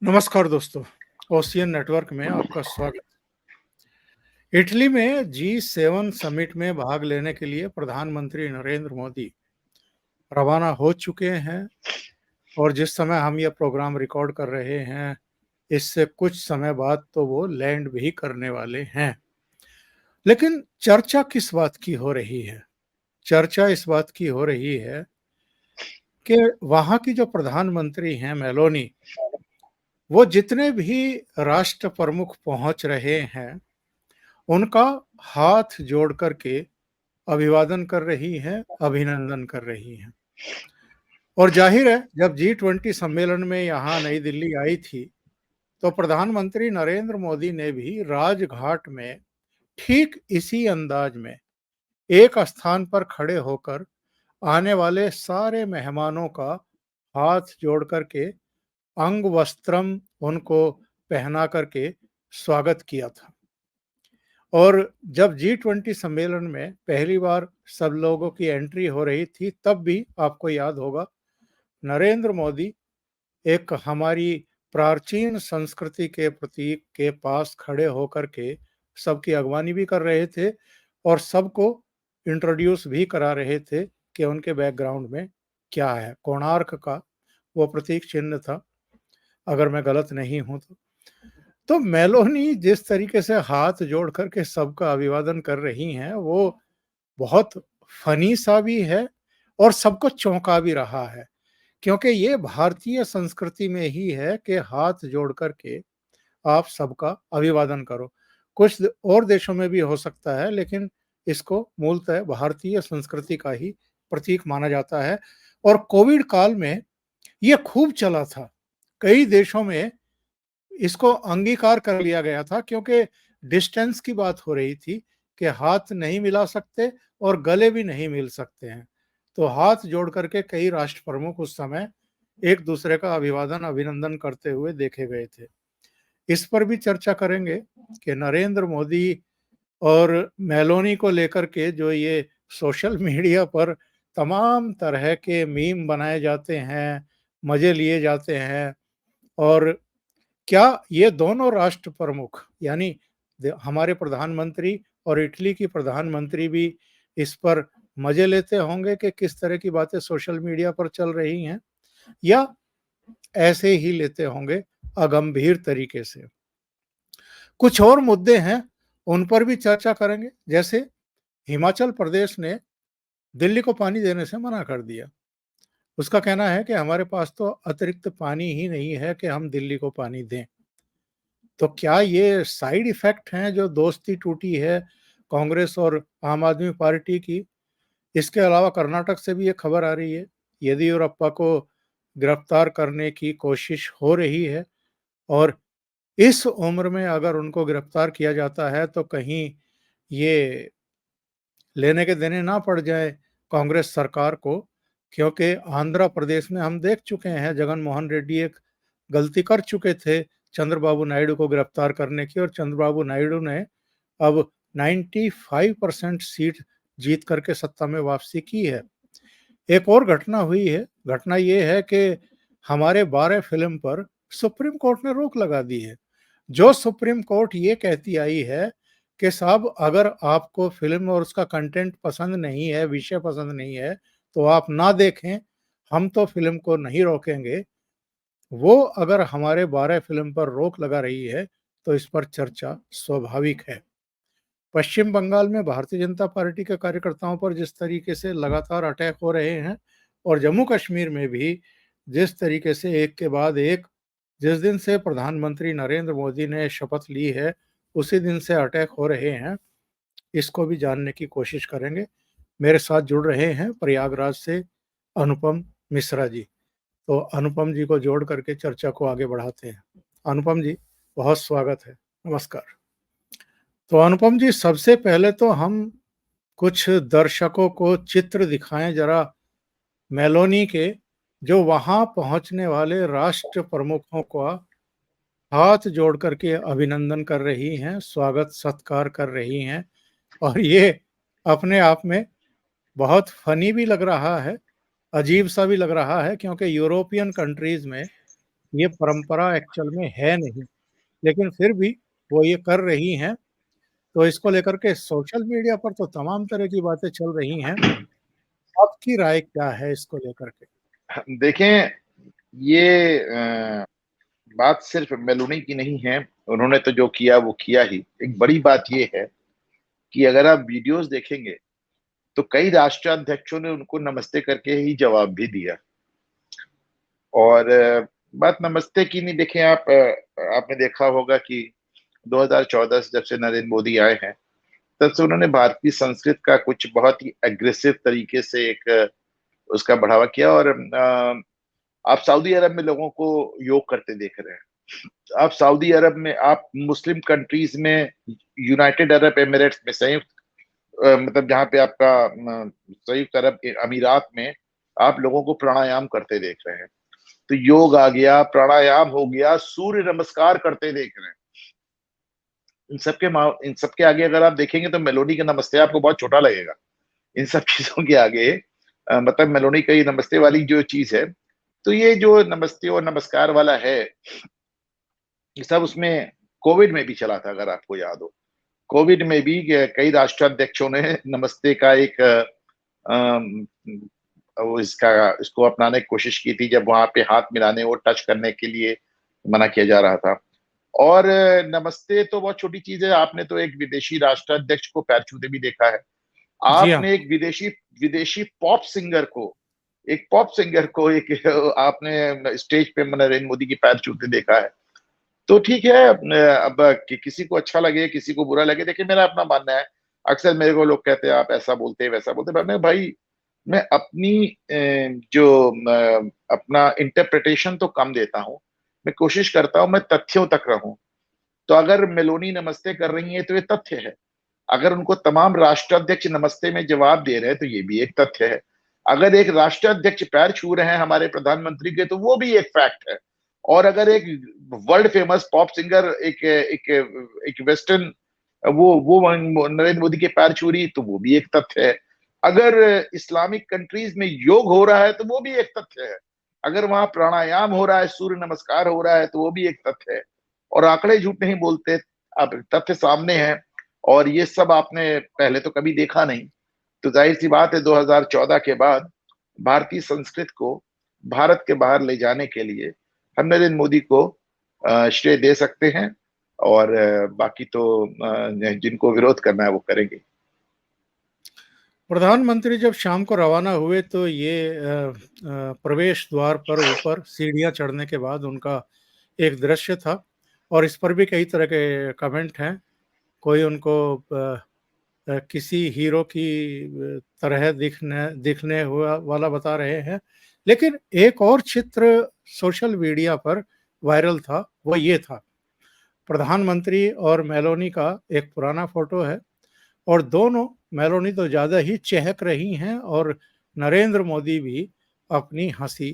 नमस्कार दोस्तों, ocean network में आपका स्वागत। इटली में G7 समिट में भाग लेने के लिए प्रधानमंत्री नरेंद्र मोदी रवाना हो चुके हैं और जिस समय हम यह प्रोग्राम रिकॉर्ड कर रहे हैं, इससे कुछ समय बाद तो वो लैंड भी करने वाले हैं। लेकिन चर्चा किस बात की हो रही है? चर्चा इस बात की हो रही है कि वहाँ की जो प्रधानमंत्री हैं मेलोनी, वो जितने भी राष्ट्र प्रमुख पहुँच रहे हैं, उनका हाथ जोड़ कर के अभिवादन कर रही हैं, अभिनंदन कर रही हैं। और जाहिर है, जब G20 सम्मेलन में यहाँ नई दिल्ली आई थी, तो प्रधानमंत्री नरेंद्र मोदी ने भी राजघाट में ठीक इसी अंदाज में एक स्थान पर खड़े होकर आने वाले सारे मेहमानों का हाथ जोड़ कर के अंग वस्त्रम उनको पहना करके स्वागत किया था। और जब G20 सम्मेलन में पहली बार सब लोगों की एंट्री हो रही थी, तब भी आपको याद होगा, नरेंद्र मोदी एक हमारी प्राचीन संस्कृति के प्रतीक के पास खड़े होकर के सबकी अगवानी भी कर रहे थे और सबको इंट्रोड्यूस भी करा रहे थे कि उनके बैकग्राउंड में क्या है। कोणार्क का वो प्रतीक चिन्ह था, अगर मैं गलत नहीं हूं तो मेलोनी जिस तरीके से हाथ जोड़ करके सबका अभिवादन कर रही हैं, वो बहुत फनी सा भी है और सबको चौंका भी रहा है, क्योंकि ये भारतीय संस्कृति में ही है कि हाथ जोड़ करके आप सबका अभिवादन करो। कुछ और देशों में भी हो सकता है, लेकिन इसको मूलतः भारतीय संस्कृति का ही प्रतीक माना जाता है। और कोविड काल में ये खूब चला था। कई देशों में इसको अंगीकार कर लिया गया था, क्योंकि डिस्टेंस की बात हो रही थी कि हाथ नहीं मिला सकते और गले भी नहीं मिल सकते हैं। तो हाथ जोड़ करके कई राष्ट्र प्रमुख उस समय एक दूसरे का अभिवादन अभिनंदन करते हुए देखे गए थे। इस पर भी चर्चा करेंगे कि नरेंद्र मोदी और मेलोनी को लेकर के जो ये सोशल मीडिया पर तमाम तरह के मीम बनाए जाते हैं, मजे लिए जाते हैं, और क्या ये दोनों राष्ट्र प्रमुख यानी हमारे प्रधानमंत्री और इटली की प्रधानमंत्री भी इस पर मजे लेते होंगे कि किस तरह की बातें सोशल मीडिया पर चल रही हैं, या ऐसे ही लेते होंगे अगंभीर तरीके से? कुछ और मुद्दे हैं, उन पर भी चर्चा करेंगे। जैसे हिमाचल प्रदेश ने दिल्ली को पानी देने से मना कर दिया। उसका कहना है कि हमारे पास तो अतिरिक्त पानी ही नहीं है कि हम दिल्ली को पानी दें। तो क्या ये साइड इफेक्ट हैं जो दोस्ती टूटी है कांग्रेस और आम आदमी पार्टी की? इसके अलावा कर्नाटक से भी ये खबर आ रही है, येदियुरप्पा को गिरफ्तार करने की कोशिश हो रही है, और इस उम्र में अगर उनको गिरफ्तार किया जाता है तो कहीं ये लेने के देने ना पड़ जाए कांग्रेस सरकार को, क्योंकि आंध्र प्रदेश में हम देख चुके हैं जगन मोहन रेड्डी एक गलती कर चुके थे चंद्रबाबू नायडू को गिरफ्तार करने की, और चंद्रबाबू नायडू ने अब 95% सीट जीत करके सत्ता में वापसी की है। एक और घटना हुई है। घटना ये है कि हमारे 12 फिल्म पर सुप्रीम कोर्ट ने रोक लगा दी है। जो सुप्रीम कोर्ट ये कहती आई है कि साहब, अगर आपको फिल्म और उसका कंटेंट पसंद नहीं है, विषय पसंद नहीं है, तो आप ना देखें, हम तो फिल्म को नहीं रोकेंगे। वो अगर हमारे 12 फिल्म पर रोक लगा रही है तो इस पर चर्चा स्वाभाविक है। पश्चिम बंगाल में भारतीय जनता पार्टी के कार्यकर्ताओं पर जिस तरीके से लगातार अटैक हो रहे हैं, और जम्मू कश्मीर में भी जिस तरीके से एक के बाद एक, जिस दिन से प्रधानमंत्री नरेंद्र मोदी ने शपथ ली है उसी दिन से अटैक हो रहे हैं, इसको भी जानने की कोशिश करेंगे। मेरे साथ जुड़ रहे हैं प्रयागराज से अनुपम मिश्रा जी। तो अनुपम जी को जोड़ करके चर्चा को आगे बढ़ाते हैं। अनुपम जी, बहुत स्वागत है। नमस्कार। तो अनुपम जी, सबसे पहले तो हम कुछ दर्शकों को चित्र दिखाएं जरा मेलोनी के, जो वहां पहुंचने वाले राष्ट्र प्रमुखों का हाथ जोड़ करके अभिनंदन कर रही हैं, स्वागत सत्कार कर रही हैं। और ये अपने आप में बहुत फनी भी लग रहा है, अजीब सा भी लग रहा है, क्योंकि यूरोपियन कंट्रीज में ये परंपरा एक्चुअल में है नहीं, लेकिन फिर भी वो ये कर रही हैं। तो इसको लेकर के सोशल मीडिया पर तो तमाम तरह की बातें चल रही हैं। आपकी राय क्या है इसको लेकर के? देखें, ये बात सिर्फ मेलोनी की नहीं है। उन्होंने तो जो किया वो किया ही। एक बड़ी बात ये है कि अगर आप वीडियोस देखेंगे तो कई राष्ट्राध्यक्षों ने उनको नमस्ते करके ही जवाब भी दिया। और बात नमस्ते की नहीं, देखें आप, आपने देखा होगा कि 2014 से जब से नरेंद्र मोदी आए हैं, तब से उन्होंने भारतीय संस्कृत का कुछ बहुत ही एग्रेसिव तरीके से एक उसका बढ़ावा किया। और आप सऊदी अरब में लोगों को योग करते देख रहे हैं। आप सऊदी अरब में, आप मुस्लिम कंट्रीज में, यूनाइटेड अरब एमिरेट्स में, संयुक्त मतलब जहां पे आपका संयुक्त अरब अमीरात में आप लोगों को प्राणायाम करते देख रहे हैं। तो योग आ गया, प्राणायाम हो गया, सूर्य नमस्कार करते देख रहे हैं। इन सबके आगे अगर आप देखेंगे तो मेलोडी का नमस्ते आपको बहुत छोटा लगेगा। इन सब चीजों के आगे मतलब मेलोडी का ये नमस्ते वाली जो चीज है, तो ये जो नमस्ते और नमस्कार वाला है, ये सब उसमें कोविड में भी चला था, अगर आपको याद हो। कोविड में भी कई राष्ट्राध्यक्षों ने नमस्ते का एक अम, वो इसको अपनाने की कोशिश की थी, जब वहां पे हाथ मिलाने और टच करने के लिए मना किया जा रहा था। और नमस्ते तो बहुत छोटी चीज है। आपने तो एक विदेशी राष्ट्राध्यक्ष को पैर छूते भी देखा है। जी हाँ। आपने एक विदेशी विदेशी पॉप सिंगर को एक आपने स्टेज पे नरेंद्र मोदी की पैर छूते देखा है। तो ठीक है, अब किसी को अच्छा लगे किसी को बुरा लगे, देखिए मेरा अपना मानना है। अक्सर मेरे को लोग कहते हैं आप ऐसा बोलते हैं वैसा बोलते हैं, मैं भाई, मैं अपनी अपना इंटरप्रिटेशन तो कम देता हूँ। मैं कोशिश करता हूँ मैं तथ्यों तक रहूं। तो अगर मेलोनी नमस्ते कर रही है तो ये तथ्य है। अगर उनको तमाम राष्ट्राध्यक्ष नमस्ते में जवाब दे रहे हैं तो ये भी एक तथ्य है। अगर एक राष्ट्राध्यक्ष पैर छू रहे हैं हमारे प्रधानमंत्री के तो वो भी एक फैक्ट है। और अगर एक वर्ल्ड फेमस पॉप सिंगर एक एक एक वेस्टर्न वो नरेंद्र मोदी के पैर छू रही तो वो भी एक तथ्य है। अगर इस्लामिक कंट्रीज में योग हो रहा है तो वो भी एक तथ्य है। अगर वहां प्राणायाम हो रहा है, सूर्य नमस्कार हो रहा है तो वो भी एक तथ्य है। और आंकड़े झूठ नहीं बोलते। अब तथ्य सामने है और ये सब आपने पहले तो कभी देखा नहीं। तो जाहिर सी बात है 2014 के बाद भारतीय संस्कृत को भारत के बाहर ले जाने के लिए हम नरेंद्र मोदी को श्रेय दे सकते हैं। और बाकी तो जिनको विरोध करना है वो करेंगे। प्रधानमंत्री जब शाम को रवाना हुए तो ये प्रवेश द्वार पर ऊपर सीढ़ियां चढ़ने के बाद उनका एक दृश्य था, और इस पर भी कई तरह के कमेंट हैं। कोई उनको किसी हीरो की तरह दिखने हुआ वाला बता रहे हैं। लेकिन एक और चित्र सोशल मीडिया पर वायरल था, वो ये था। प्रधानमंत्री और मेलोनी का एक पुराना फोटो है, और दोनों, मेलोनी तो ज़्यादा ही चहक रही हैं और नरेंद्र मोदी भी अपनी हंसी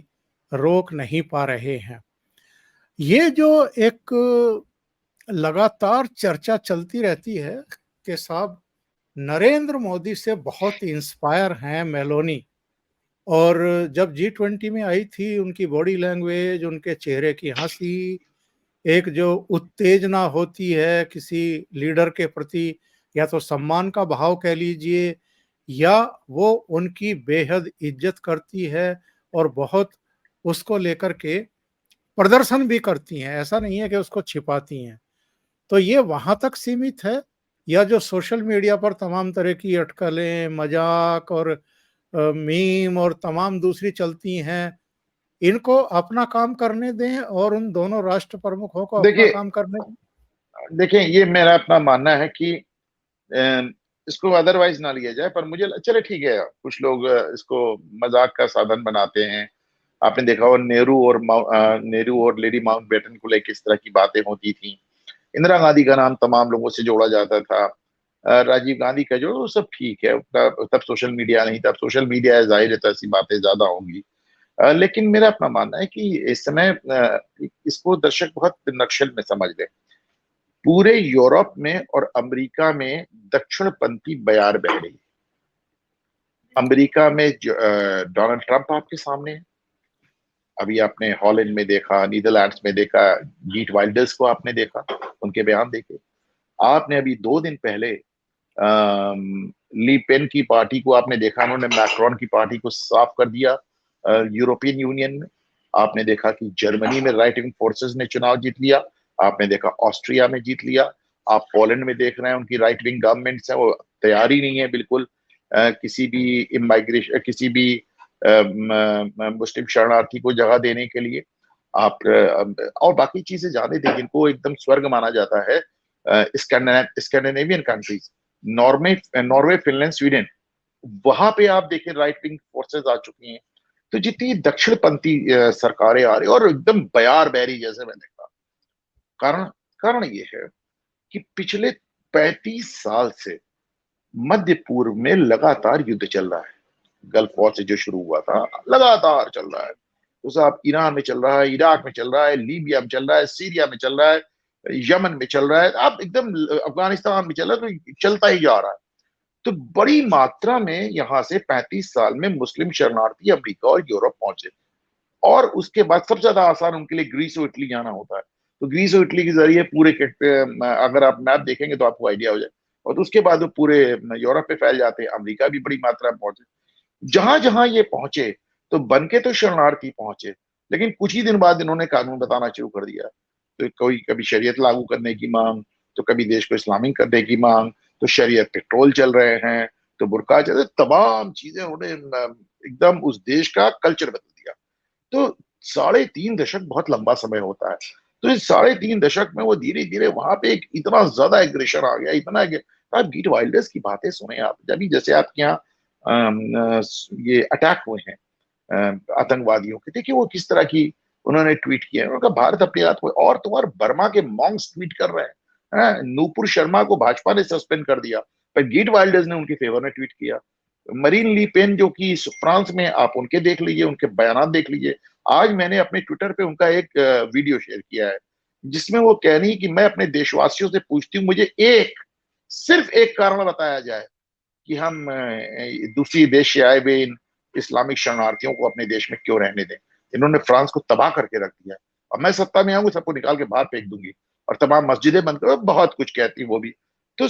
रोक नहीं पा रहे हैं। ये जो एक लगातार चर्चा चलती रहती है कि साहब नरेंद्र मोदी से बहुत इंस्पायर हैं मेलोनी, और जब G20 में आई थी उनकी बॉडी लैंग्वेज, उनके चेहरे की हंसी, एक जो उत्तेजना होती है किसी लीडर के प्रति, या तो सम्मान का भाव कह लीजिए, या वो उनकी बेहद इज्जत करती है और बहुत उसको लेकर के प्रदर्शन भी करती हैं, ऐसा नहीं है कि उसको छिपाती हैं। तो ये वहां तक सीमित है, या जो सोशल मीडिया पर तमाम तरह की अटकलें, मजाक और मीम और तमाम दूसरी चलती हैं, इनको अपना काम करने दें और उन दोनों राष्ट्र प्रमुखों को अपना देखिए काम करने दें? देखिए ये मेरा अपना मानना है कि अ, इसको अदरवाइज ना लिया जाए। पर मुझे चले ठीक है, कुछ लोग इसको मजाक का साधन बनाते हैं। आपने देखा हो नेहरू और लेडी माउंटबेटन को लेकर इस तरह की बातें होती थी। इंदिरा गांधी का नाम तमाम लोगों से जोड़ा जाता था। राजीव गांधी का जो, सब ठीक है। तब सोशल मीडिया नहीं, तब सोशल मीडिया है, जाहिर है तो ऐसी बातें ज्यादा होंगी। लेकिन मेरा अपना मानना है कि इस समय इसको दर्शक बहुत नक्शल में समझ ले। पूरे यूरोप में और अमेरिका में दक्षिणपंथी बयार बह रही है। अमेरिका में डोनाल्ड ट्रंप आपके सामने है। अभी आपने हॉलैंड में देखा, नीदरलैंड्स में देखा, जीट वाइल्डर्स को आपने देखा, उनके बयान देखे। आपने अभी 2 दिन पहले ली पेन की पार्टी को आपने देखा, उन्होंने मैक्रोन की पार्टी को साफ कर दिया यूरोपियन यूनियन में। आपने देखा कि जर्मनी में राइट विंग फोर्सेस ने चुनाव जीत लिया। आपने देखा ऑस्ट्रिया में जीत लिया। आप पोलैंड में देख रहे हैं उनकी राइट विंग गवर्नमेंट्स है, वो तैयार ही नहीं है बिल्कुल किसी भी इमाइग्रेशन, किसी भी मुस्लिम शरणार्थी को जगह देने के लिए। आप और बाकी चीजें जाने दें जिनको एकदम स्वर्ग माना जाता है, Scandinavian countries, Norway Norway, Finland, Sweden, वहां पे आप देखें राइट विंग फोर्सेस आ चुकी हैं। तो जितनी दक्षिणपंथी सरकारें आ रही और एकदम बयार बैरी जैसे मैंने कहा, कारण कारण ये है कि पिछले 35 साल से मध्य पूर्व में लगातार युद्ध चल रहा है। गल्फ वॉर से जो शुरू हुआ था लगातार चल रहा है। तो साहब ईरान में चल रहा है, इराक में चल रहा है, लीबिया में चल रहा है, सीरिया में चल रहा है, यमन में चल रहा है, आप एकदम अफगानिस्तान में चल रहा है, तो चलता ही जा रहा है। तो बड़ी मात्रा में यहां से 35 साल में मुस्लिम शरणार्थी अमेरिका और यूरोप पहुंचे। और उसके बाद सबसे ज्यादा आसान उनके लिए ग्रीस और इटली जाना होता है। तो ग्रीस और इटली के जरिए पूरे अगर आप मैप देखेंगे तो आपको आइडिया हो जाए। और तो उसके बाद वो पूरे यूरोप पे फैल जाते हैं। अमेरिका भी बड़ी मात्रा में पहुंचे। जहां जहां ये पहुंचे तो बन के तो शरणार्थी पहुंचे, लेकिन कुछ ही दिन बाद इन्होंने कानून बताना शुरू कर दिया। तो कोई कभी शरीयत लागू करने की मांग, तो कभी देश को इस्लामिक करने की मांग, तो शरीयत पे ट्रोल चल रहे हैं, तो बुर्का चल रहे, तमाम चीजें उन्होंने एकदम उस देश का कल्चर बदल दिया। तो 3.5 दशक बहुत लंबा समय होता है। तो इस 3.5 दशक में वो धीरे धीरे वहां पे एक इतना ज्यादा एग्रेशन आ गया, इतना आप गीट वाइल्डर्स की बातें सुने आप, जब जैसे आपके यहाँ ये अटैक हुए हैं आतंकवादियों के, देखिए वो किस तरह की उन्होंने ट्वीट किया है। उन्होंने कहा भारत अपनी बात को, और तुम्हारे बर्मा के मॉन्क्स ट्वीट कर रहे हैं, नूपुर शर्मा को भाजपा ने सस्पेंड कर दिया, पर गीट वाइल्डर्स ने उनके फेवर में ट्वीट किया। मरीन ली पेन जो कि फ्रांस में, आप उनके देख लीजिए, उनके बयान देख लीजिए। आज मैंने अपने ट्विटर पे उनका एक वीडियो शेयर किया है जिसमें वो कह रही कि मैं अपने देशवासियों से पूछती हूँ, मुझे सिर्फ एक कारण बताया जाए कि हम दूसरी देश से आए हुए इन इस्लामिक शरणार्थियों को अपने देश में क्यों रहने दें। इन्होंने फ्रांस को तबाह करके रख दिया, और मैं सत्ता में आऊंगी सबको निकाल के बाहर फेंक दूंगी और तमाम मस्जिदें बंद करो, बहुत कुछ कहती वो भी। तो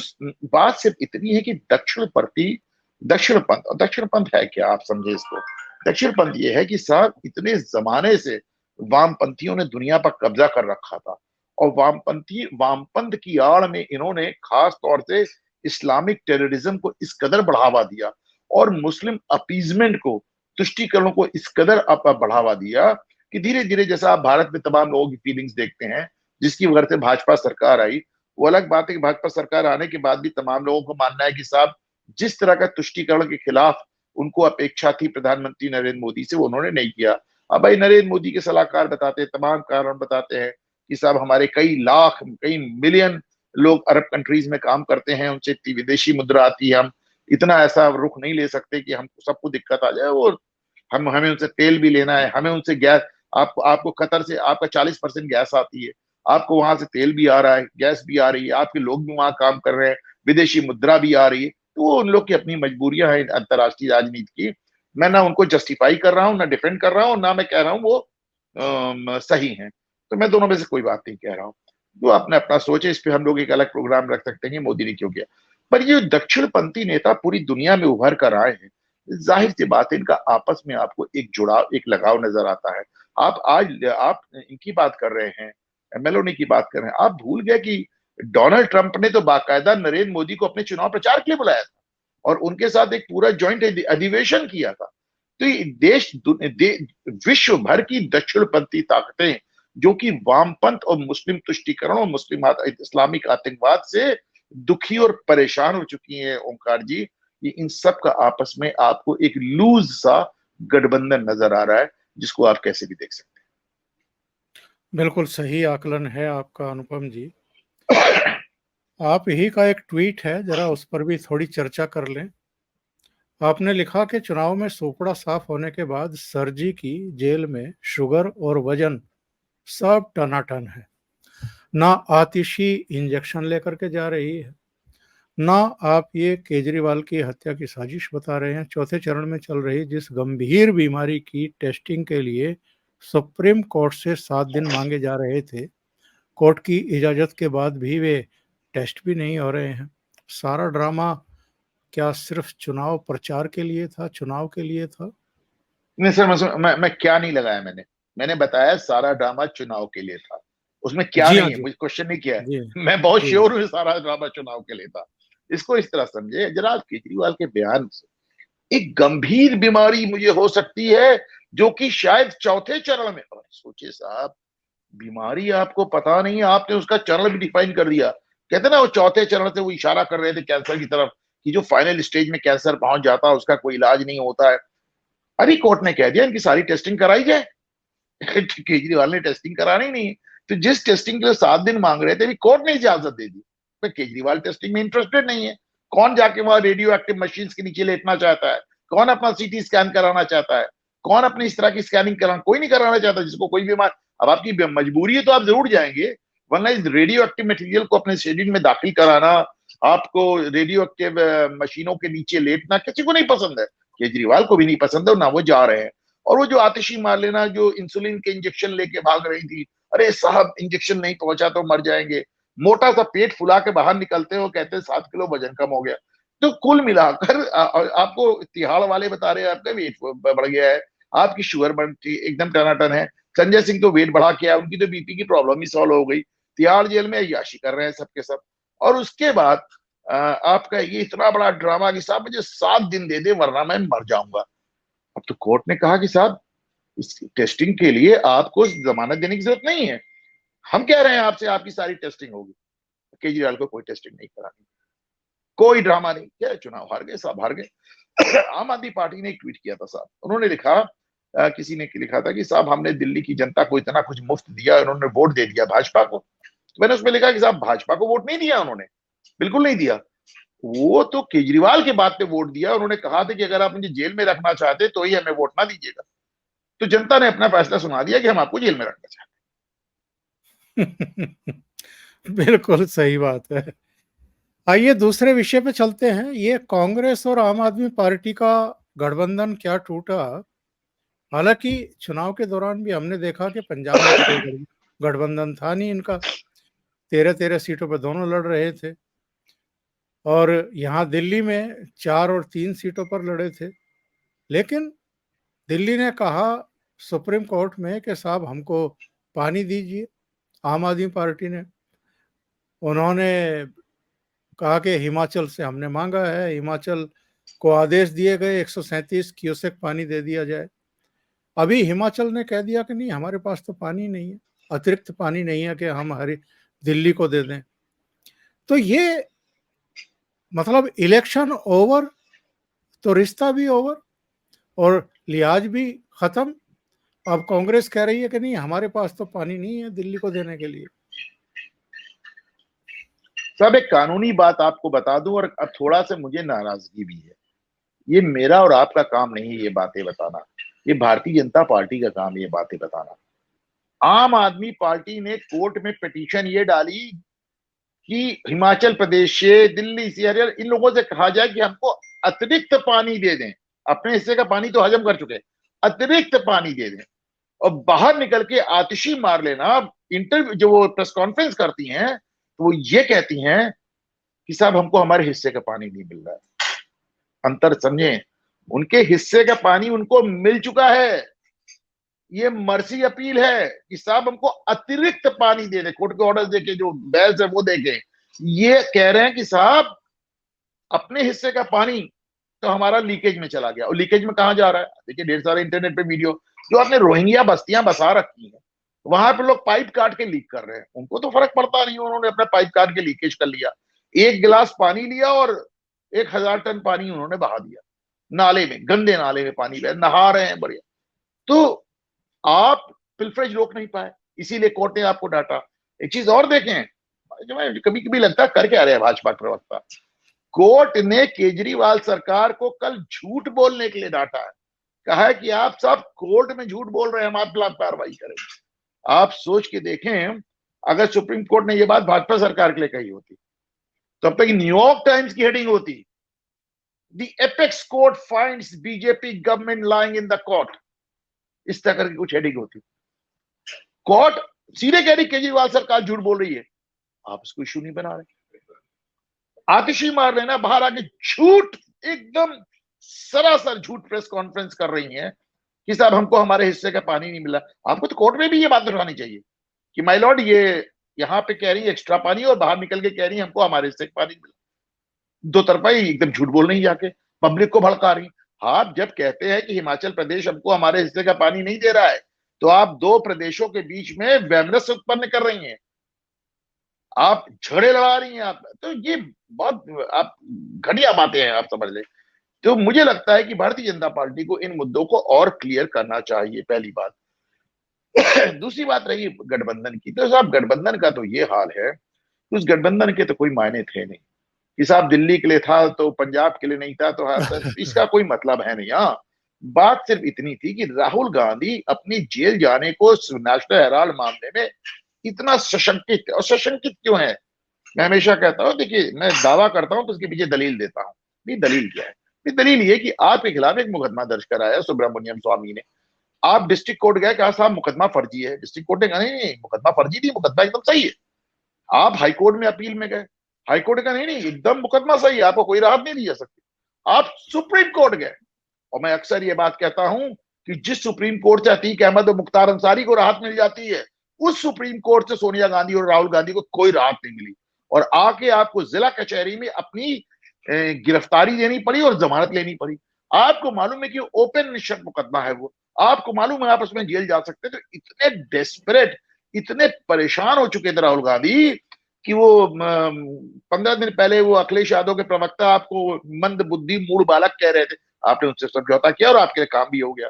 बात सिर्फ इतनी है कि दक्षिणपंथ, और दक्षिणपंथ है क्या आप समझे इसको। दक्षिणपंथ ये है कि साहब इतने जमाने से वामपंथियों ने दुनिया पर कब्जा कर रखा था, और वामपंथ की आड़ में इन्होंने खास तौर से इस्लामिक टेररिज्म को इस कदर बढ़ावा दिया, और मुस्लिम अपीजमेंट को, तुष्टीकरण को इस कदर बढ़ावा दिया कि धीरे धीरे, जैसा आप भारत में तमाम लोगों की फीलिंग्स देखते हैं जिसकी वजह से भाजपा सरकार आई, वो अलग बात है कि भाजपा सरकार आने के बाद भी तमाम लोगों को मानना है कि साहब जिस तरह का तुष्टीकरण के खिलाफ उनको अपेक्षा थी प्रधानमंत्री नरेंद्र मोदी से, वो उन्होंने नहीं किया। अब भाई नरेंद्र मोदी के सलाहकार बताते हैं, तमाम कारण बताते हैं कि साहब हमारे कई लाख, कई मिलियन लोग अरब कंट्रीज में काम करते हैं, उनसे इतनी विदेशी मुद्रा आती है, हम इतना ऐसा रुख नहीं ले सकते कि हमको सबको दिक्कत आ जाए। और हमें उनसे तेल भी लेना है, हमें उनसे गैस, आपको कतर से आपका 40% गैस आती है, आपको वहां से तेल भी आ रहा है, गैस भी आ रही है, आपके लोग भी वहां काम कर रहे हैं, विदेशी मुद्रा भी आ रही है। तो वो उन लोग की अपनी मजबूरियां हैं अंतर्राष्ट्रीय राजनीति की। मैं ना उनको जस्टिफाई कर रहा हूँ, ना डिफेंड कर रहा हूँ, ना मैं कह रहा हूँ वो सही है। तो मैं दोनों में से कोई बात नहीं कह रहा हूँ। जो आपने अपना सोचे, इस पे हम लोग एक अलग प्रोग्राम रख सकते हैं मोदी ने क्यों किया। पर ये दक्षिणपंथी नेता पूरी दुनिया में उभर कर आए हैं, जाहिर सी बात है इनका आपस में आपको एक जुड़ाव, एक लगाव नजर आता है। आप इनकी बात कर रहे हैं, मेलोनी की बात कर रहे हैं, आप भूल गए कि डोनाल्ड ट्रंप ने तो बाकायदा नरेंद्र मोदी को अपने चुनाव प्रचार के लिए बुलाया था, और उनके साथ एक पूरा ज्वाइंट अधिवेशन किया था। तो ये विश्व भर की दक्षिणपंथी ताकतें जो कि वामपंथ और मुस्लिम तुष्टीकरण और मुस्लिम इस्लामिक आतंकवाद से दुखी और परेशान हो चुकी हैं ओंकार जी, ये इन सब का आपस में आपको एक लूज सा गठबंधन नजर आ रहा है, जिसको आप कैसे भी देख सकते बिल्कुल सही आकलन है आपका अनुपम जी। हैं। आप ही का एक ट्वीट है, जरा उस पर भी थोड़ी चर्चा कर लें। आपने लिखा कि चुनाव में सोपड़ा साफ होने के बाद सरजी की जेल में शुगर और वजन सब टनाटन है। ना आतिशी इंजेक्शन लेकर के जा रही है, ना आप ये केजरीवाल की हत्या की साजिश बता रहे हैं। चौथे चरण में चल रही जिस गंभीर बीमारी की टेस्टिंग के लिए सुप्रीम कोर्ट से 7 दिन मांगे जा रहे थे। कोर्ट की इजाजत के बाद भी वे टेस्ट भी नहीं हो रहे हैं। सारा ड्रामा क्या सिर्फ चुनाव प्रचार के लिए था, चुनाव के लिए था? नहीं सर, मैं क्या नहीं लगाया मैंने बताया सारा ड्रामा चुनाव के लिए था। उसमें क्या जी हाँ, नहीं है, जी। मुझे क्वेश्चन नहीं किया है। जी, मैं बहुत जी। श्योर हूँ सारा ड्रामा चुनाव के लिए था। इसको इस तरह समझे, जरा केजरीवाल के बयान से एक गंभीर बीमारी मुझे हो सकती है जो कि शायद चौथे चरण में। और सोचिए साहब, बीमारी आपको पता नहीं है, आपने उसका चरण भी डिफाइन कर दिया। कहते ना वो चौथे चरण से वो इशारा कर रहे थे कैंसर की तरफ, कि जो फाइनल स्टेज में कैंसर पहुंच जाता है उसका कोई इलाज नहीं होता है। अरे कोर्ट ने कह दिया इनकी सारी टेस्टिंग कराई जाए। केजरीवाल ने टेस्टिंग करानी नहीं है, तो जिस टेस्टिंग के लिए 7 दिन मांग रहे थे भी कोर्ट ने इजाजत दे दी। तो केजरीवाल टेस्टिंग में इंटरेस्टेड नहीं है। कौन जाके वहां रेडियो एक्टिव मशीन के नीचे लेटना चाहता है? कौन अपना सीटी स्कैन कराना चाहता है? कौन अपनी इस तरह की स्कैनिंग कराना, कोई नहीं कराना चाहता जिसको कोई बीमार। अब आपकी मजबूरी है तो आप जरूर जाएंगे, वरना इस रेडियो एक्टिव मटीरियल को अपने शरीर में दाखिल कराना, आपको रेडियो एक्टिव मशीनों के नीचे लेटना किसी को नहीं पसंद है। केजरीवाल को भी नहीं पसंद है, ना वो जा रहे हैं। और वो जो आतिशी मार्लेना जो इंसुलिन के इंजेक्शन लेके भाग रही थी, अरे साहब इंजेक्शन नहीं पहुंचा तो मर जाएंगे, मोटा सा पेट फुला के बाहर निकलते हो, कहते हैं 7 किलो वजन कम हो गया। तो कुल मिलाकर आपको तिहाड़ वाले बता रहे हैं आपका वेट बढ़ गया है, आपकी शुगर बढ़ती एकदम टनाटन है। संजय सिंह तो वेट बढ़ा के आया, उनकी तो बीपी की प्रॉब्लम ही सॉल्व हो गई। तिहाड़ जेल में अय्याशी कर रहे हैं सबके सब। और उसके बाद आपका ये इतना बड़ा ड्रामा कि साहब मुझे 7 दिन दे दे वरना मैं मर जाऊंगा। अब तो कोर्ट ने कहा कि साहब इस टेस्टिंग के लिए आपको जमानत देने की जरूरत नहीं है। हम कह रहे हैं आपसे आपकी सारी टेस्टिंग होगी। केजरीवाल को कोई टेस्टिंग नहीं करानी, कोई ड्रामा नहीं। क्या चुनाव हार गए साहब, हार गए। आम आदमी पार्टी ने एक ट्वीट किया था साहब, उन्होंने लिखा किसी ने लिखा था कि साहब हमने दिल्ली की जनता को इतना कुछ मुफ्त दिया, उन्होंने वोट दे दिया भाजपा को। तो मैंने उसमें लिखा कि साहब भाजपा को वोट नहीं दिया उन्होंने, बिल्कुल नहीं दिया। वो तो केजरीवाल के बात पे वोट दिया। उन्होंने कहा था कि अगर आप मुझे जेल में रखना चाहते तो ही हमें वोट ना दीजिएगा। तो जनता ने अपना फैसला सुना दिया कि हम आपको जेल में रखना चाहते बिल्कुल सही बात है। आइए दूसरे विषय पे चलते हैं। ये कांग्रेस और आम आदमी पार्टी का गठबंधन क्या टूटा? हालांकि चुनाव के दौरान भी हमने देखा कि पंजाब में तो कोई हैं। गठबंधन था नहीं इनका। 13-13 सीटों पर दोनों लड़ रहे थे और यहाँ दिल्ली में 4 और 3 सीटों पर लड़े थे। लेकिन दिल्ली ने कहा सुप्रीम कोर्ट में कि साहब हमको पानी दीजिए। आम आदमी पार्टी ने, उन्होंने कहा कि हिमाचल से हमने मांगा है, हिमाचल को आदेश दिए गए 137 क्यूसेक पानी दे दिया जाए। अभी हिमाचल ने कह दिया कि नहीं हमारे पास तो पानी नहीं है, अतिरिक्त पानी नहीं है कि हम हरी दिल्ली को दे दें। तो ये मतलब इलेक्शन ओवर तो रिश्ता भी ओवर और लिहाज भी खत्म। अब कांग्रेस कह रही है कि नहीं हमारे पास तो पानी नहीं है दिल्ली को देने के लिए। सब एक कानूनी बात आपको बता दूं, और अब थोड़ा सा मुझे नाराजगी भी है। ये मेरा और आपका काम नहीं है ये बातें बताना, ये भारतीय जनता पार्टी का काम है ये बातें बताना। आम आदमी पार्टी ने कोर्ट में पिटीशन ये डाली कि हिमाचल प्रदेश से, दिल्ली से, हरियाणा, इन लोगों से कहा जाए कि हमको अतिरिक्त पानी दे दें। अपने हिस्से का पानी तो हजम कर चुके, अतिरिक्त पानी दे दें। और बाहर निकल के आतिशी मार लेना। इंटरव्यू जो वो प्रेस कॉन्फ्रेंस करती हैं तो वो ये कहती हैं कि साहब हमको हमारे हिस्से का पानी नहीं मिल रहा है। अंतर समझें, उनके हिस्से का पानी उनको मिल चुका है। ये मर्सी अपील है कि साहब हमको अतिरिक्त पानी दे दे, कोर्ट के ऑर्डर देके जो बैच है वो देके ये कह रहे हैं कि साहब अपने हिस्से का पानी तो हमारा लीकेज में चला गया। और लीकेज में कहां जा रहा है? देखिए ढेर सारे इंटरनेट पे वीडियो, जो आपने रोहिंग्या बस्तियां बसा रखी हैं वहां पर लोग पाइप काट के लीक कर रहे हैं, उनको तो फर्क पड़ता नहीं, उन्होंने अपना पाइप काट के लीकेज कर लिया। 1 गिलास पानी लिया और 1000 टन पानी उन्होंने बहा दिया नाले में, गंदे नाले में पानी बह, नहा रहे हैं बढ़िया। तो आप पिल्फरेज रोक नहीं पाए, इसीलिए कोर्ट ने आपको डांटा। एक चीज और देखें, कभी कभी लगता है कर क्या रहे हैं भाजपा प्रवक्ता। कोर्ट ने केजरीवाल सरकार को कल झूठ बोलने के लिए डांटा है। कहा है कि आप सब कोर्ट में झूठ बोल रहे हैं, हम आप खिलाफ कार्रवाई करेंगे। आप सोच के देखें, अगर सुप्रीम कोर्ट ने यह बात भाजपा सरकार के लिए कही होती तो अब तक न्यूयॉर्क टाइम्स की हेडिंग होती, the apex court finds BJP government lying in the court, इस तरह की कुछ हेडिंग होती। कोर्ट सीधे कह रही केजरीवाल सरकार झूठ बोल रही है, आप इसको इश्यू नहीं बना रहे, आतिशी मार लेना, बाहर आके झूठ, एकदम सरासर झूठ प्रेस कॉन्फ्रेंस कर रही है कि साहब हमको हमारे हिस्से का पानी नहीं मिला। आपको तो कोर्ट में भी ये बात उठानी चाहिए कि माय लॉर्ड, ये यहाँ पे कह रही है एक्स्ट्रा पानी और बाहर निकल के कह रही है हमको हमारे हिस्से का पानी मिला। दो तरफा ही एकदम झूठ बोल रही जाके, पब्लिक को भड़का रही। आप जब कहते हैं कि हिमाचल प्रदेश हमको हमारे हिस्से का पानी नहीं दे रहा है, तो आप दो प्रदेशों के बीच में वैमनस्य उत्पन्न कर रही हैं, आप झगड़े लड़ा रही हैं आप, तो ये बहुत आप घटिया बातें हैं, आप समझ लें। तो मुझे लगता है कि भारतीय जनता पार्टी को इन मुद्दों को और क्लियर करना चाहिए, पहली बात। दूसरी बात रही गठबंधन की, तो साहब गठबंधन का तो ये हाल है, उस गठबंधन के तो कोई मायने थे नहीं कि साहब दिल्ली के लिए था तो पंजाब के लिए नहीं था, तो हाँ, तो इसका कोई मतलब है नहीं। हाँ, बात सिर्फ इतनी थी कि राहुल गांधी अपनी जेल जाने को नेशनल हेराल्ड मामले में इतना सशंकित, और सशंकित क्यों है? मैं हमेशा कहता हूं, देखिए मैं दावा करता हूं तो उसके पीछे दलील देता हूं। नहीं, दलील क्या है? दलील ये कि आपके खिलाफ एक मुकदमा दर्ज कराया सुब्रमण्यम स्वामी ने, आप डिस्ट्रिक्ट कोर्ट गए, कहा साहब मुकदमा फर्जी है, डिस्ट्रिक्ट कोर्ट ने कहा नहीं नहीं मुकदमा फर्जी नहीं, मुकदमा एकदम सही है। आप हाईकोर्ट में अपील में गए, हाईकोर्ट का नहीं नहीं एकदम मुकदमा सही है, आपको कोई राहत नहीं दी जा सकती। आप सुप्रीम कोर्ट गए, और मैं अक्सर ये बात कहता हूं कि जिस सुप्रीम कोर्ट से अतीक अहमद और मुख्तार अंसारी को राहत मिल जाती है, उस सुप्रीम कोर्ट से सोनिया गांधी और राहुल गांधी को कोई राहत नहीं मिली, और आके आपको जिला कचहरी में अपनी गिरफ्तारी देनी पड़ी और जमानत लेनी पड़ी। आपको मालूम है कि ओपन निश्चित मुकदमा है वो, आपको मालूम है आप उसमें जेल जा सकते थे। तो इतने डेस्परेट, इतने परेशान हो चुके थे राहुल गांधी कि वो 15 दिन पहले वो अखिलेश यादव के प्रवक्ता आपको मंद बुद्धि मूड बालक कह रहे थे, आपने उनसे समझौता किया और आपके लिए काम भी हो गया।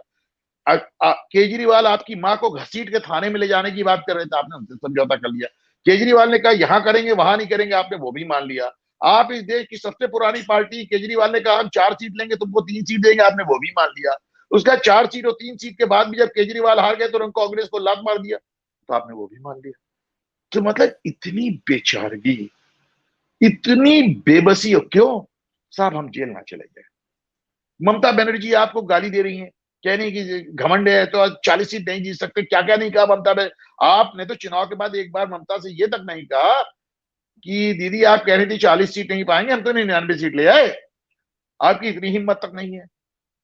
केजरीवाल आपकी माँ को घसीट के थाने में ले जाने की बात कर रहे थे, आपने उनसे समझौता कर लिया। केजरीवाल ने कहा यहां करेंगे वहां नहीं करेंगे, आपने वो भी मान लिया। आप इस देश की सबसे पुरानी पार्टी, केजरीवाल ने कहा हम 4 सीट लेंगे तुमको 3 सीट देंगे, आपने वो भी मान लिया। उसका 4 सीट और 3 सीट के बाद भी जब केजरीवाल हार गए तो उन्होंने कांग्रेस को लात मार दिया, तो आपने वो भी मान लिया। तो मतलब इतनी बेचारगी, इतनी बेबसी, क्यों साहब हम जेल ना चले जाए। ममता बनर्जी आपको गाली दे रही हैं, कह रही कि घमंड है तो 40 सीट नहीं जीत सकते, क्या क्या नहीं कहा ममता ने। आपने तो चुनाव के बाद एक बार ममता से ये तक नहीं कहा कि दीदी आप कह रही थी 40 सीट नहीं पाएंगे, हम तो 99 सीट ले आए। आपकी इतनी हिम्मत तक नहीं है,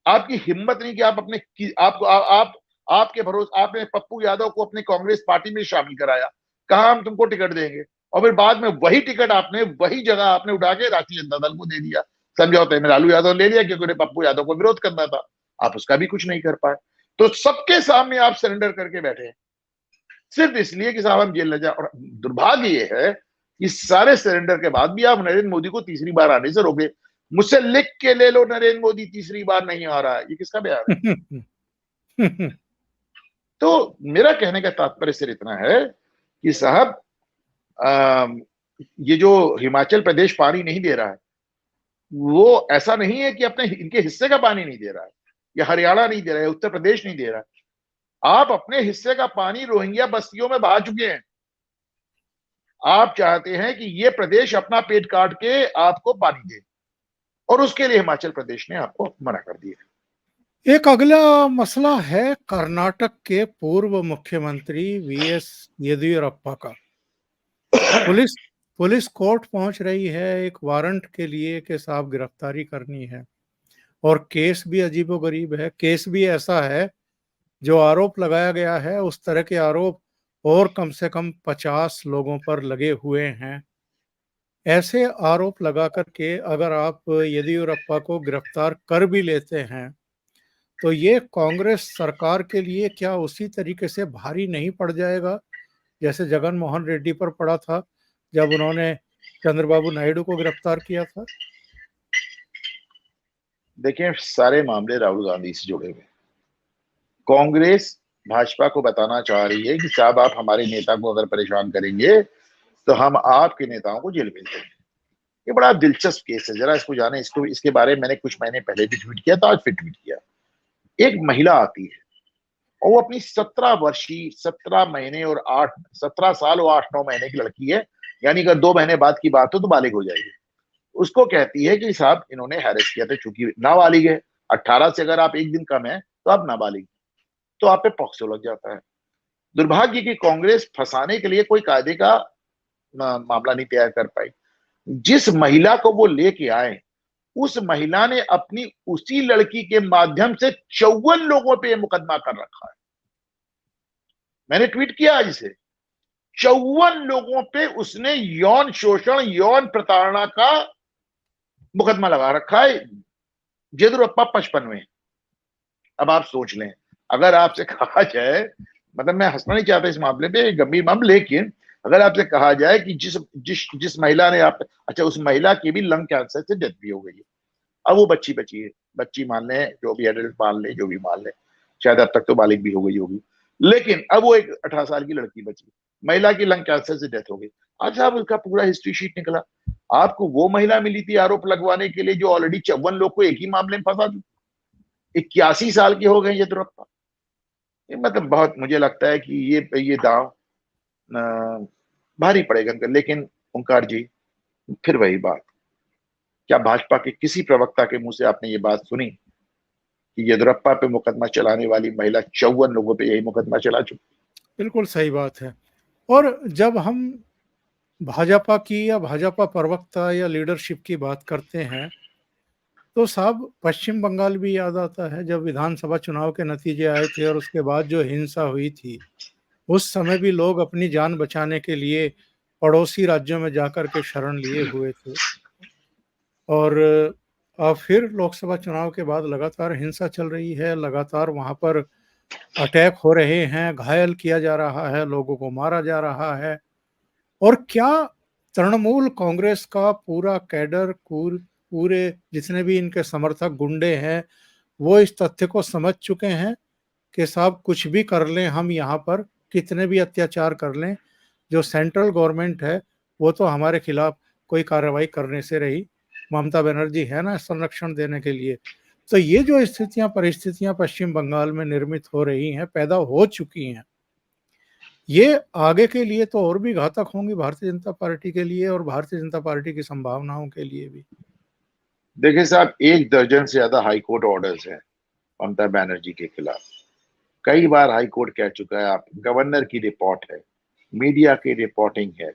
आपकी हिम्मत नहीं कि आप अपने आपको आप आपके भरोसे आपने पप्पू यादव को अपने कांग्रेस पार्टी में शामिल कराया, कहा हम तुमको टिकट देंगे, और फिर बाद में वही टिकट आपने, वही जगह आपने उठा के राष्ट्रीय जनता दल को दे दिया। समझौते में लालू यादव ले लिया क्योंकि उन्हें पप्पू यादव को विरोध करना था, आप उसका भी कुछ नहीं कर पाए। तो सबके सामने आप सरेंडर करके बैठे हैं सिर्फ इसलिए कि साहब हम जेल न जाए। और दुर्भाग्य ये है कि सारे सरेंडर के बाद भी आप नरेंद्र मोदी को तीसरी बार आने से रोके। मुझसे लिख के ले लो, नरेंद्र मोदी तीसरी बार नहीं आ रहा है, ये किसका बयान है? तो मेरा कहने का तात्पर्य सिर्फ इतना है कि साहब ये जो हिमाचल प्रदेश पानी नहीं दे रहा है, वो ऐसा नहीं है कि अपने इनके हिस्से का पानी नहीं दे रहा है, या हरियाणा नहीं दे रहा है, उत्तर प्रदेश नहीं दे रहा है। आप अपने हिस्से का पानी रोहिंग्या बस्तियों में बहा चुके हैं। आप चाहते हैं कि ये प्रदेश अपना पेट काट के आपको पानी दे, और उसके लिए हिमाचल प्रदेश ने आपको मना कर दिया। एक अगला मसला है कर्नाटक के पूर्व मुख्यमंत्री वीएस येदियुरप्पा का। पुलिस कोर्ट पहुंच रही है एक वारंट के लिए कि साहब गिरफ्तारी करनी है, और केस भी अजीबोगरीब है। केस भी ऐसा है, जो आरोप लगाया गया है उस तरह के आरोप और कम से कम 50 लोगों पर लगे हुए हैं। ऐसे आरोप लगा करके अगर आप येदियुरप्पा को गिरफ्तार कर भी लेते हैं, तो ये कांग्रेस सरकार के लिए क्या उसी तरीके से भारी नहीं पड़ जाएगा जैसे जगन मोहन रेड्डी पर पड़ा था जब उन्होंने चंद्रबाबू नायडू को गिरफ्तार किया था? देखिए, सारे मामले राहुल गांधी से जुड़े हुए। कांग्रेस भाजपा को बताना चाह रही है कि साहब आप हमारे नेता को अगर परेशान करेंगे तो हम आपके नेताओं को जेल भेज देंगे। ये बड़ा दिलचस्प केस है, जरा इसको जाने। इसको इसके बारे में मैंने कुछ महीने पहले भी ट्वीट किया था, आज फिर ट्वीट किया। एक महिला आती है और वो अपनी 17 महीने और 17 साल और 8-9 महीने की लड़की है, यानी अगर 2 महीने बाद की बात हो तो बालिग हो जाएगी। उसको कहती है कि साहब इन्होंने हैरेस किया था, चूंकि नाबालिग है, 18 से अगर आप एक दिन कम है तो आप नाबालिग, तो आप पे पॉक्सो लग जाता है। दुर्भाग्य की कांग्रेस फंसाने के लिए कोई कायदे का मामला नहीं तैयार कर पाई। जिस महिला को वो लेके आए, उस महिला ने अपनी उसी लड़की के माध्यम से 54 लोगों पे मुकदमा कर रखा है। मैंने ट्वीट किया आज इसे। 54 लोगों पे उसने यौन शोषण, यौन प्रताड़ना का मुकदमा लगा रखा है। येदियुरप्पा 55वें। अब आप सोच लें, अगर आपसे कहा जाए, मतलब मैं हंसना नहीं चाहता इस मामले पे, गंभीर मामला, लेकिन अगर आपसे कहा जाए कि जिस जिस जिस महिला ने आप, अच्छा उस महिला की भी लंग कैंसर से डेथ भी हो गई है। अब वो बच्ची बची है, बच्ची मान लें, जो भी एडल्ट मान ले, जो भी मान ले, शायद अब तक तो बालिग भी हो गई होगी, लेकिन अब वो एक 18 साल की लड़की बची, महिला की लंग कैंसर से डेथ हो गई। आज साहब उसका पूरा हिस्ट्री शीट निकला। आपको वो महिला मिली थी आरोप लगवाने के लिए जो ऑलरेडी 54 लोग को एक ही मामले में फंसा दी। 81 साल के हो गए येदियुरप्पा। मतलब बहुत मुझे लगता है कि ये दांव भारी पड़ेगा इनका। लेकिन ओंकार जी, फिर वही बात, क्या भाजपा के किसी प्रवक्ता के मुंह से आपने ये बात सुनी कि येदियुरप्पा पे मुकदमा चलाने वाली महिला 54 लोगों पे यही मुकदमा चला चुकी? बिल्कुल सही बात है। और जब हम भाजपा की या भाजपा प्रवक्ता या लीडरशिप की बात करते हैं, तो साहब पश्चिम बंगाल भी याद आता है, जब विधानसभा चुनाव के नतीजे आए थे और उसके बाद जो हिंसा हुई थी। उस समय भी लोग अपनी जान बचाने के लिए पड़ोसी राज्यों में जाकर के शरण लिए हुए थे। और फिर लोकसभा चुनाव के बाद लगातार हिंसा चल रही है, लगातार वहाँ पर अटैक हो रहे हैं, घायल किया जा रहा है, लोगों को मारा जा रहा है। और क्या तृणमूल कांग्रेस का पूरा कैडर, पूरे जितने भी इनके समर्थक गुंडे हैं, वो इस तथ्य को समझ चुके हैं कि साहब कुछ भी कर लें हम यहाँ पर, कितने भी अत्याचार कर लें, जो सेंट्रल गवर्नमेंट है वो तो हमारे खिलाफ कोई कार्रवाई करने से रही। ममता बनर्जी है ना संरक्षण देने के लिए। तो ये जो स्थितियां, परिस्थितियां पश्चिम बंगाल में निर्मित हो रही हैं, पैदा हो चुकी हैं, ये आगे के लिए तो और भी घातक होंगी भारतीय जनता पार्टी के लिए और भारतीय जनता पार्टी की संभावनाओं के लिए भी। देखिए साहब, 1 दर्जन से ज्यादा हाईकोर्ट ऑर्डर्स हैं ममता बनर्जी के खिलाफ। कई बार हाईकोर्ट कह चुका है, आप गवर्नर की रिपोर्ट है, मीडिया की रिपोर्टिंग है।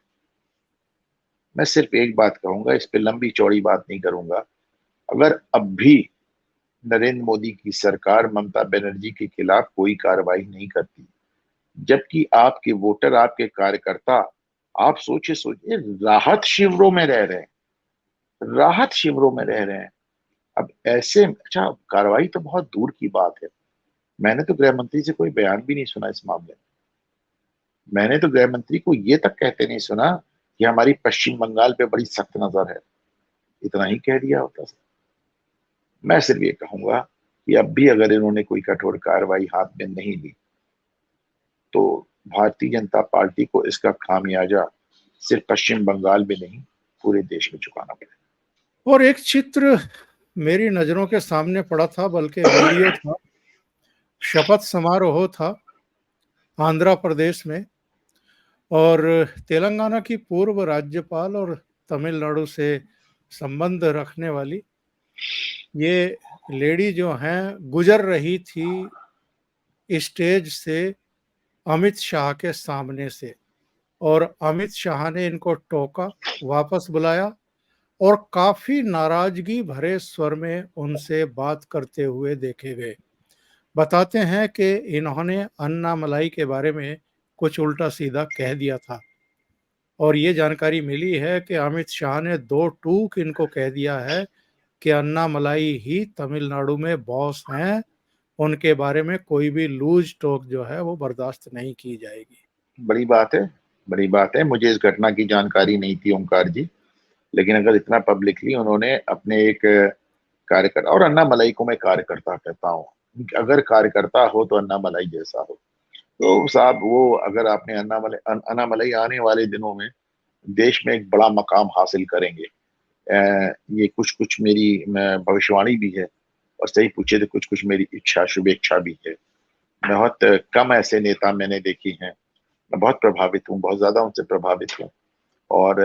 मैं सिर्फ एक बात कहूंगा, इस पे लंबी चौड़ी बात नहीं करूंगा। अगर अब भी नरेंद्र मोदी की सरकार ममता बनर्जी के खिलाफ कोई कार्रवाई नहीं करती, जबकि आपके वोटर, आपके कार्यकर्ता, आप सोचिए सोचिए, राहत शिविरों में रह रहे हैं, राहत शिविरों में रह रहे हैं। अब ऐसे, अच्छा कार्रवाई तो बहुत दूर की बात है। मैंने तो गृह मंत्री से कोई बयान भी नहीं सुना इस मामले में। मैंने तो गृह मंत्री को ये तक कहते नहीं सुना कि हमारी पश्चिम बंगाल पे बड़ी सख्त नजर है। इतना ही कह दिया होता सर। मैं सिर्फ ये कहूंगा कि अब भी अगर इन्होंने कोई कठोर कार्रवाई हाथ में नहीं ली, तो भारतीय जनता पार्टी को इसका खामियाजा सिर्फ पश्चिम बंगाल में नहीं, पूरे देश में चुकाना पड़ेगा। और एक चित्र मेरी नजरों के सामने पड़ा था, बल्कि वीडियो था। शपथ समारोह था आंध्र प्रदेश में, और तेलंगाना की पूर्व राज्यपाल और तमिलनाडु से संबंध रखने वाली ये लेडी जो हैं, गुजर रही थी स्टेज से अमित शाह के सामने से। और अमित शाह ने इनको टोका, वापस बुलाया और काफी नाराजगी भरे स्वर में उनसे बात करते हुए देखे गए। बताते हैं कि इन्होंने अन्ना मलाई के बारे में कुछ उल्टा सीधा कह दिया था। और ये जानकारी मिली है कि अमित शाह ने दो टूक इनको कह दिया है कि अन्ना मलाई ही तमिलनाडु में बॉस हैं, उनके बारे में कोई भी लूज टॉक जो है वो बर्दाश्त नहीं की जाएगी। बड़ी बात है, बड़ी बात है। मुझे इस घटना की जानकारी नहीं थी ओंकार जी, लेकिन अगर इतना पब्लिकली उन्होंने अपने एक कार्यकर्ता, और अन्ना मलाई को मैं कार्यकर्ता कहता हूँ, अगर कार्यकर्ता हो तो अन्ना मलाई जैसा हो, तो साहब वो, अगर आपने अन्ना मलाई आने वाले दिनों में देश में एक बड़ा मकाम हासिल करेंगे। ये कुछ कुछ मेरी भविष्यवाणी भी है, और सही पूछे तो कुछ कुछ मेरी इच्छा, शुभेच्छा भी है। बहुत कम ऐसे नेता मैंने देखी हैं। मैं बहुत प्रभावित हूँ, बहुत ज्यादा उनसे प्रभावित हूँ। और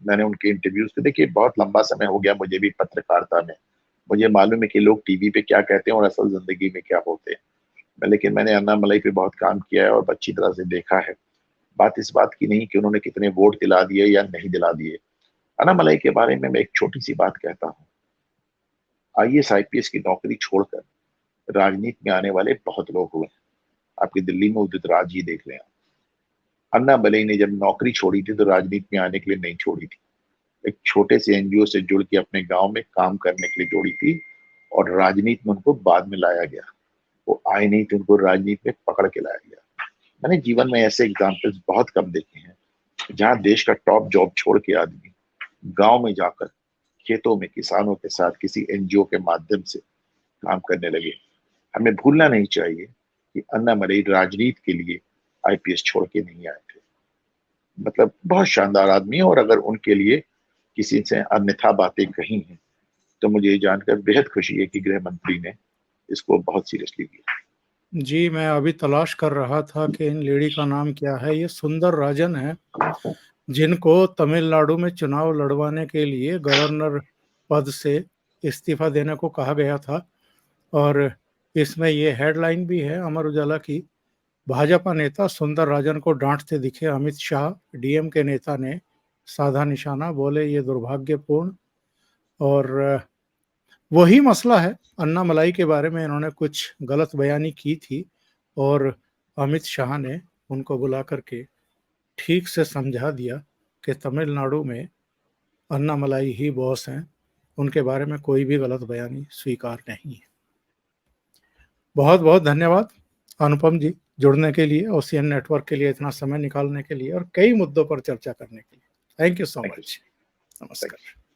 मैंने उनके इंटरव्यूज तो देखिए, बहुत लंबा समय हो गया मुझे भी पत्रकारिता में। मुझे मालूम है कि लोग टीवी पे क्या कहते हैं और असल जिंदगी में क्या होते हैं। लेकिन मैंने अन्नामलाई पे बहुत काम किया है और अच्छी तरह से देखा है। बात इस बात की नहीं कि उन्होंने कितने वोट दिला दिए या नहीं दिला दिए। अन्नामलाई के बारे में मैं एक छोटी-सी बात कहता हूँ। आईएएस, आईपीएस की नौकरी छोड़कर राजनीति में आने वाले बहुत लोग हुए हैं। आपकी दिल्ली में उदित राज जी देख लें आप। अन्नामलई ने जब नौकरी छोड़ी थी तो राजनीति में आने के लिए नहीं छोड़ी थी। एक छोटे से एनजीओ से जुड़ के अपने गांव में काम करने के लिए जोड़ी थी और राजनीति में उनको बाद में लाया गया। वो आए नहीं तो उनको राजनीति में पकड़ के लाया गया। मैंने जीवन में ऐसे एग्जाम्पल्स बहुत कम देखे हैं जहां देश का टॉप जॉब छोड़ के आदमी गांव में जाकर खेतों में किसानों के साथ किसी एनजीओ के माध्यम से काम करने लगे। हमें भूलना नहीं चाहिए कि अन्नामलई राजनीति के लिए आईपीएस छोड़ के नहीं आए थे। मतलब बहुत शानदार आदमी है और अगर उनके लिए किसी से अन्यथा बातें कही हैं तो मुझे ये जानकर बेहद खुशी है कि गृह मंत्री ने इसको बहुत सीरियसली लिया। जी, मैं अभी तलाश कर रहा था कि इन लेडी का नाम क्या है। ये सुंदर राजन है, जिनको तमिलनाडु में चुनाव लड़वाने के लिए गवर्नर पद से इस्तीफा देने को कहा गया था। और इसमें ये हेडलाइन भी है अमर उजाला की, भाजपा नेता सुंदर राजन को डांटते दिखे अमित शाह, डीएम के नेता ने साधा निशाना, बोले ये दुर्भाग्यपूर्ण। और वही मसला है, अन्नामलाई के बारे में इन्होंने कुछ गलत बयानी की थी और अमित शाह ने उनको बुला करके ठीक से समझा दिया कि तमिलनाडु में अन्नामलाई ही बॉस हैं, उनके बारे में कोई भी गलत बयानी स्वीकार नहीं है। बहुत बहुत धन्यवाद अनुपम जी जुड़ने के लिए, ओशियन नेटवर्क के लिए इतना समय निकालने के लिए और कई मुद्दों पर चर्चा करने के लिए। Thank you so much. नमस्कार।